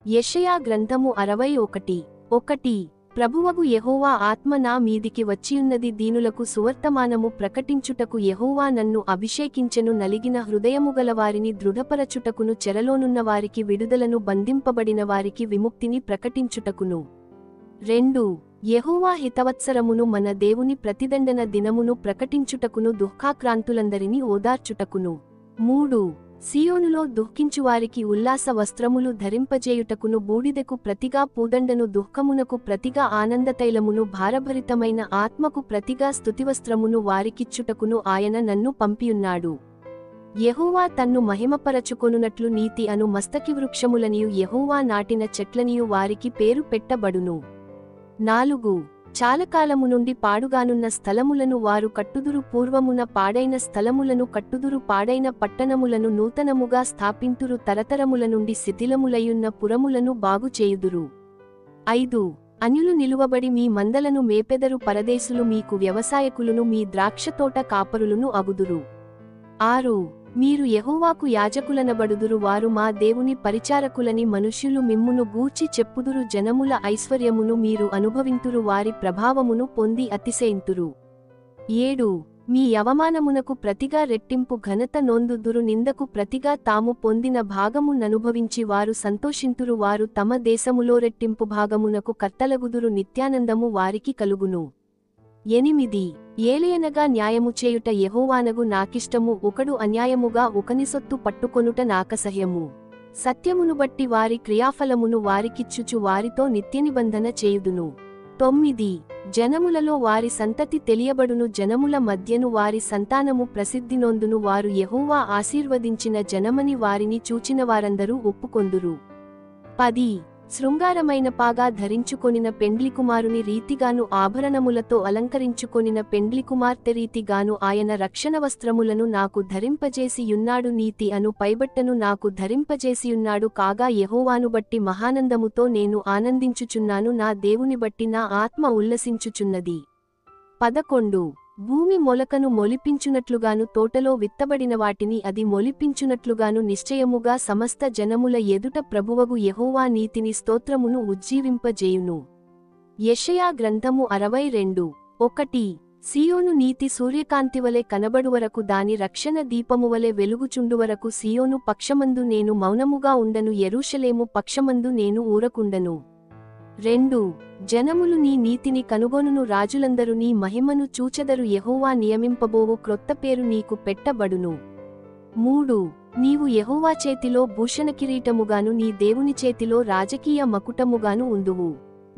యెషయా గ్రంథము 61:1 ప్రభువగు యెహోవా ఆత్మ నా మీదికి వచ్చియున్నది, దీనులకు సువర్తమానము ప్రకటించుటకు యెహోవా నన్ను అభిషేకించెను, నలిగిన హృదయముగలవారిని దృఢపరచుటకును, చెరలోనున్న వారికి విడుదలను, బంధింపబడిన వారికి విముక్తిని ప్రకటించుటకును. 2 యెహోవా హితవత్సరమును, మన దేవుని ప్రతిదండన దినమును ప్రకటించుటకును, దుఃఖాక్రాంతులందరినీ ఓదార్చుటకును. 3 సియోనులో దుఃఖించువారికి ఉల్లాస వస్త్రములు ధరింపజేయుటకును, బూడిదకు ప్రతిగా పూదండను, దుఃఖమునకు ప్రతిగా ఆనందతైలమును, భారభరితమైన ఆత్మకు ప్రతిగా స్తుతివస్త్రమును వారికిచ్చుటకును ఆయన నన్ను పంపియున్నాడు. యెహోవా తన్ను మహిమపరచుకొనునట్లు నీతి అను మస్తకివృక్షములనియు యెహోవా నాటిన చెట్లనియు వారికి పేరు పెట్టబడును. 4 చాలకాలము నుండి పాడుగానున్న స్థలములను వారు కట్టుదురు, పూర్వమున పాడైన స్థలములను కట్టుదురు, పాడైన పట్టణములను నూతనముగా స్థాపింతురు, తరతరముల నుండి శిథిలములయున్న పురములను బాగుచేయుదురు. 5 అన్యులు నిలువబడి మీ మందలను మేపెదరు, పరదేశులు మీకు వ్యవసాయకులును, మీ ద్రాక్షతోట కాపరులును అగుదురు. 6 మీరు యెహోవాకు యాజకులనబడుదురు, వారు మా దేవుని పరిచారకులని మనుష్యులు మిమ్మును గూర్చి చెప్పుదురు, జనముల ఐశ్వర్యమును మీరు అనుభవింతురు, వారి ప్రభావమును పొంది అతిశయింతురు. 7 మీ అవమానమునకు ప్రతిగా రెట్టింపు ఘనత నొందుదురు, నిందకు ప్రతిగా తాము పొందిన భాగము ననుభవించి వారు సంతోషింతురు, వారు తమ దేశములో రెట్టింపు భాగమునకు కర్తలగుదురు, నిత్యానందము వారికి కలుగును. 8 ఏలయనగా న్యాయము చేయుట యెహోవానగు నాకిష్టము, ఒకడు అన్యాయముగా ఒకని సొత్తు పట్టుకొనుట నాకసహ్యము. సత్యమును బట్టి వారి క్రియాఫలమును వారికిచ్చుచు వారితో నిత్యనిబంధన చేయుదును. 9 జనములలో వారి సంతతి తెలియబడును, జనముల మధ్యను వారి సంతానము ప్రసిద్ధినొందును, వారు యెహోవా ఆశీర్వదించిన జనమని వారిని చూచిన వారందరూ ఒప్పుకొందురు. 10 శృంగారమైన పాగా ధరించుకొనిన పెండ్లికుమారుని రీతిగాను, ఆభరణములతో అలంకరించుకొనిన పెండ్లికుమార్తె రీతిగాను ఆయన రక్షణ వస్త్రములను నాకు ధరింపజేసియున్నాడు, నీతి అను పైబట్టను నాకు ధరింపజేసియున్నాడు. కాగా యెహోవాను బట్టి మహానందముతో నేను ఆనందించుచున్నాను, నా దేవుని బట్టి నా ఆత్మ ఉల్లసించుచున్నది. 11 భూమి మొలకను మొలిపించునట్లుగాను, తోటలో విత్తబడిన వాటిని అది మొలిపించునట్లుగాను, నిశ్చయముగా సమస్త జనముల ఎదుట ప్రభువగు యెహోవా నీతిని స్తోత్రమును ఉజ్జీవింపజేయును. యెషయా గ్రంథము 62:1 సియోను నీతి సూర్యకాంతివలె కనబడువరకు, దాని రక్షణ దీపమువలె వెలుగుచుండువరకు సియోను పక్షమందు నేను మౌనముగా ఉండను, యెరూషలేము పక్షమందు నేను ఊరకుండను. 2 జనములు నీ నీతిని కనుగొనును, రాజులందరూ నీ మహిమను చూచెదరు, యెహోవా నియమింపబోవు క్రొత్త పేరు నీకు పెట్టబడును. 3 నీవు యెహోవా చేతిలో భూషణ కిరీటముగాను, నీ దేవుని చేతిలో రాజకీయ మకుటముగాను ఉందువు.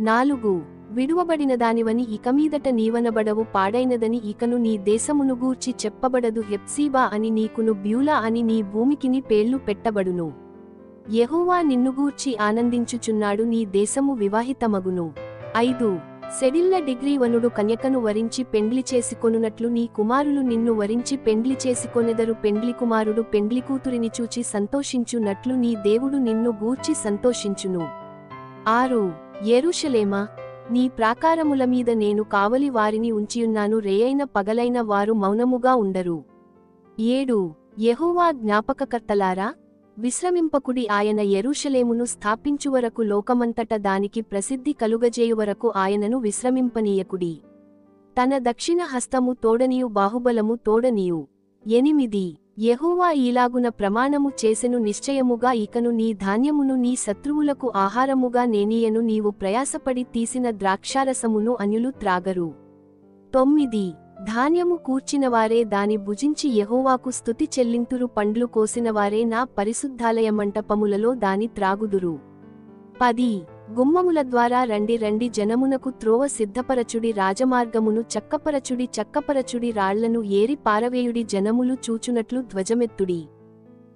4 విడువబడిన దానివని ఇకమీదట నీవనబడవు, పాడైనదని ఇకను నీ దేశమును గూర్చి చెప్పబడదు, హెప్సీబా అని నీకును బ్యూలా అని నీ భూమికిని పేర్లు పెట్టబడును. యెహోవా నిన్నుగూర్చి ఆనందించుచున్నాడు, నీ దేశము వివాహితమగును. 5 సెడిల్ల డిగ్రీవనుడు కన్యకను వరించి పెండ్లి చేసుకొనున్నట్లు నీ కుమారులు నిన్ను వరించి పెండ్లి చేసుకొనెదరు, పెండ్లికుమారుడు పెండ్లికూతురిని చూచి సంతోషించున్నట్లు నీ దేవుడు నిన్ను గూర్చి సంతోషించును. 6 యెరూషలేమా, నీ ప్రాకారముల మీద నేను కావలి వారిని ఉంచియున్నాను, రేయైన పగలైన వారు మౌనముగా ఉండరు. 7 యెహోవా జ్ఞాపకకర్తలారా, విశ్రమింపకుడి, ఆయన యెరూషలేమును స్థాపించువరకు, లోకమంతట దానికి ప్రసిద్ధి కలుగజేయువరకు ఆయనను విశ్రమింపనీయకుడి. తన దక్షిణ హస్తము తోడనియు, బాహుబలము తోడనియు. 8 యెహోవా ఈలాగున ప్రమాణము చేసెను, నిశ్చయముగా ఇకను నీ ధాన్యమును నీ శత్రువులకు ఆహారముగా నేనియను, నీవు ప్రయాసపడి తీసిన ద్రాక్షారసమును అన్యులు త్రాగరు. 9 ధాన్యము కూర్చినవారే దాని భుజించి యెహోవాకు స్తుతి చెల్లింతురు, పండ్లు కోసినవారే నా పరిశుద్ధాలయ మంటపములలో దాని త్రాగుదురు. 10 గుమ్మముల ద్వారా రండి రండి, జనమునకు త్రోవ సిద్ధపరచుడి, రాజమార్గమును చక్కపరచుడి, రాళ్లను ఏరి పారవేయుడి, జనములు చూచునట్లు ధ్వజమెత్తుడి.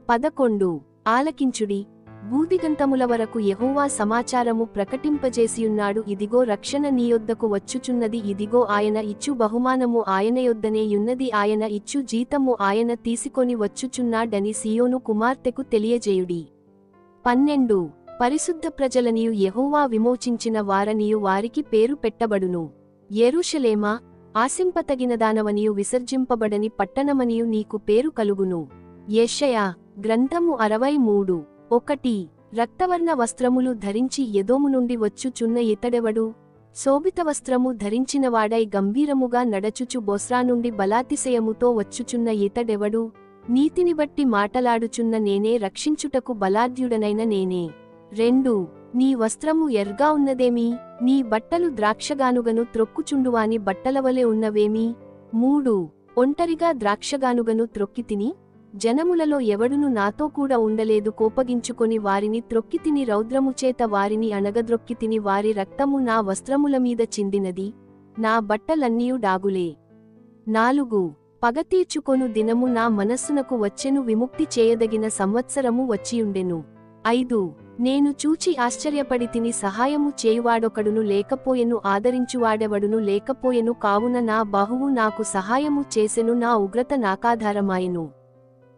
11 ఆలకించుడి, భూదిగంతముల వరకు యెహోవా సమాచారము ప్రకటింపజేసియున్నాడు, ఇదిగో రక్షణ నీయొద్దకు వచ్చుచున్నది, ఇదిగో ఆయన ఇచ్చు బహుమానము ఆయన యొద్దనే యున్నది, ఆయన ఇచ్చు జీతము ఆయన తీసుకొని వచ్చుచున్నాడని సియోను కుమార్తెకు తెలియజేయుడి. 12 పరిశుద్ధ ప్రజలనియు యెహోవా విమోచించిన వారనియు వారికి పేరు పెట్టబడును. యెరూషలేమా, ఆశింపతగినదానవనియు విసర్జింపబడని పట్టణమనియు నీకు పేరు కలుగును. యెషయా గ్రంథము 63:1 రక్తవర్ణ వస్త్రములు ధరించి ఎదోము నుండి వచ్చుచున్న ఇతడెవడు? శోభిత వస్త్రము ధరించినవాడై గంభీరముగా నడచుచు బొస్రా నుండి బలాతిశయముతో వచ్చుచున్న ఇతడెవడు? నీతిని బట్టి మాటలాడుచున్న నేనే, రక్షించుటకు బలాఢ్యుడనైన నేనే. 2 నీ వస్త్రము ఎర్గా ఉన్నదేమి? నీ బట్టలు ద్రాక్షగానుగను త్రొక్కుచుండువాని బట్టలవలె ఉన్నవేమి? 3 ఒంటరిగా ద్రాక్షగానుగను త్రొక్కితిని, జనములలో ఎవడును నాతో కూడా ఉండలేదు. కోపగించుకొని వారిని త్రొక్కితిని, రౌద్రముచేత వారిని అణగద్రొక్కితిని. వారి రక్తము నా వస్త్రముల మీద చిందినది, నా బట్టలన్నీయు డాగులే. 4 పగ తీర్చుకొను దినము నా మనస్సునకు వచ్చెను, విముక్తి చేయదగిన సంవత్సరము వచ్చియుండెను. 5 నేను చూచి ఆశ్చర్యపడితిని, సహాయము చేయువాడొకడును లేకపోయెను, ఆదరించువాడెవడును లేకపోయెను. కావున నా బాహువు నాకు సహాయము చేసెను, నా ఉగ్రత నాకాధారమాయెను.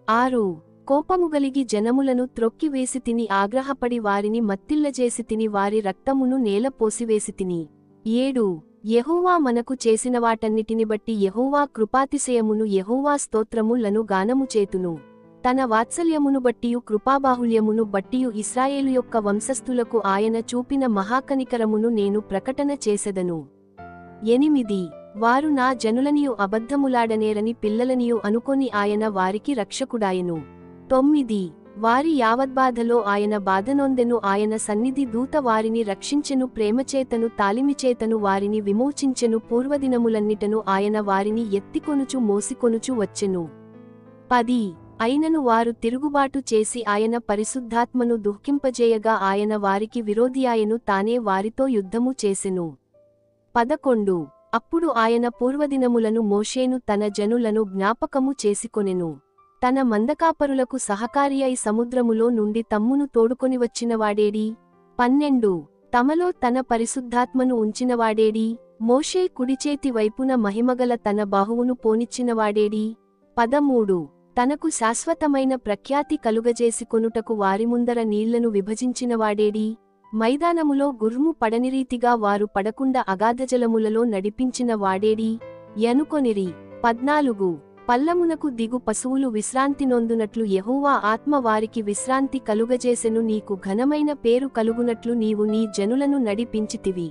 6 కోపముగలిగి జనములను త్రొక్కివేసితిని, ఆగ్రహపడి వారిని మత్తిల్లజేసితిని, వారి రక్తమును నేల పోసివేసితిని. 7 యెహోవా మనకు చేసిన వాటన్నిటిని బట్టి యెహోవా కృపాతిశయమును, యెహోవా స్తోత్రములను గానము చేతును. తన వాత్సల్యమును బట్టియు కృపాబాహుల్యమును బట్టియు ఇశ్రాయేలు యొక్క వంశస్థులకు ఆయన చూపిన మహాకనికరమును నేను ప్రకటన చేసెదను. 8 వారు నా జనులనియు అబద్ధములాడనేరని పిల్లలనియు అనుకొని ఆయన వారికి రక్షకుడాయెను. 9 వారి యావద్బాధలో ఆయన బాధనొందెను, ఆయన సన్నిధి దూత వారిని రక్షించెను, ప్రేమచేతను తాలిమిచేతను వారిని విమోచించెను. పూర్వదినములన్నిటను ఆయన వారిని ఎత్తికొనుచు మోసికొనుచు వచ్చెను. 10 అయినను వారు తిరుగుబాటు చేసి ఆయన పరిశుద్ధాత్మను దుఃఖింపజేయగా ఆయన వారికి విరోధియాయెను, తానే వారితో యుద్ధము చేసెను. 11 అప్పుడు ఆయన పూర్వదినములను మోషేను తన జనులను జ్ఞాపకము చేసుకొనెను. తన మందకాపరులకు సహకారి అయి సముద్రములో నుండి తమ్మును తోడుకొని వచ్చినవాడేడి? 12 తమలో తన పరిశుద్ధాత్మను ఉంచినవాడేడి? మోషే కుడిచేతి వైపున మహిమగల తన బాహువును పోనిచ్చినవాడేడి? 13 తనకు శాశ్వతమైన ప్రఖ్యాతి కలుగజేసికొనుటకు వారి ముందర నీళ్లను విభజించినవాడేడి? మైదానములో గుర్ము పడనిరీతిగా వారు పడకుండా అగాధజలములలో నడిపించిన వాడేడి? యనుకొనిరి. 14 పల్లమునకు దిగు పశువులు విశ్రాంతి నొందునట్లు యెహోవా ఆత్మ వారికి విశ్రాంతి కలుగజేసెను, నీకు ఘనమైన పేరు కలుగునట్లు నీవు నీ జనులను నడిపించితివి.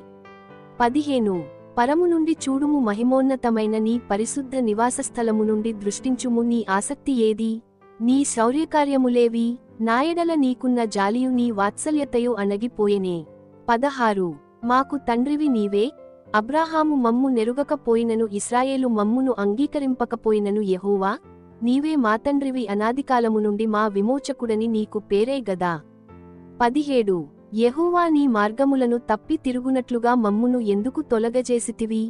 15 పరము నుండి చూడుము, మహిమోన్నతమైన నీ పరిశుద్ధ నివాసస్థలము నుండి దృష్టించుము. నీ ఆసక్తి ఏది? నీ శౌర్యకార్యములేవి? నాయడల నీకున్న జాలియు నీ వాత్సల్యతయు అణగిపోయెనే. 16 మాకు తండ్రివి నీవే, అబ్రాహాము మమ్ము నెరుగకపోయినను, ఇశ్రాయేలు మమ్మును అంగీకరింపకపోయినను. యెహోవా నీవే మా తండ్రివి, అనాదికాలము నుండి మా విమోచకుడని నీకు పేరే గదా. 17 యెహోవా నీ మార్గములను తప్పి తిరుగునట్లుగా మమ్మును ఎందుకు తొలగజేసితివి?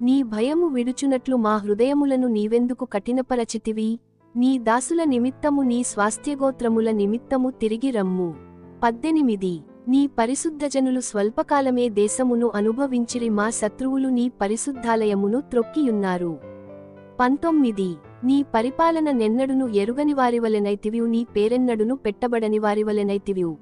నీ భయము విడుచునట్లు మా హృదయములను నీవెందుకు కఠినపరచితివి? నీ దాసుల నిమిత్తము, నీ స్వాస్థ్యగోత్రముల నిమిత్తము తిరిగి రమ్ము. 18 నీ పరిశుద్ధజనులు స్వల్పకాలమే దేశమును అనుభవించిరి, మా శత్రువులు నీ పరిశుద్ధాలయమును త్రొక్కియున్నారు. 19 నీ పరిపాలన నెన్నడును ఎరుగని వారివలెనైతివియు, నీ పేరెన్నడును పెట్టబడని వారివలెనైతివియు.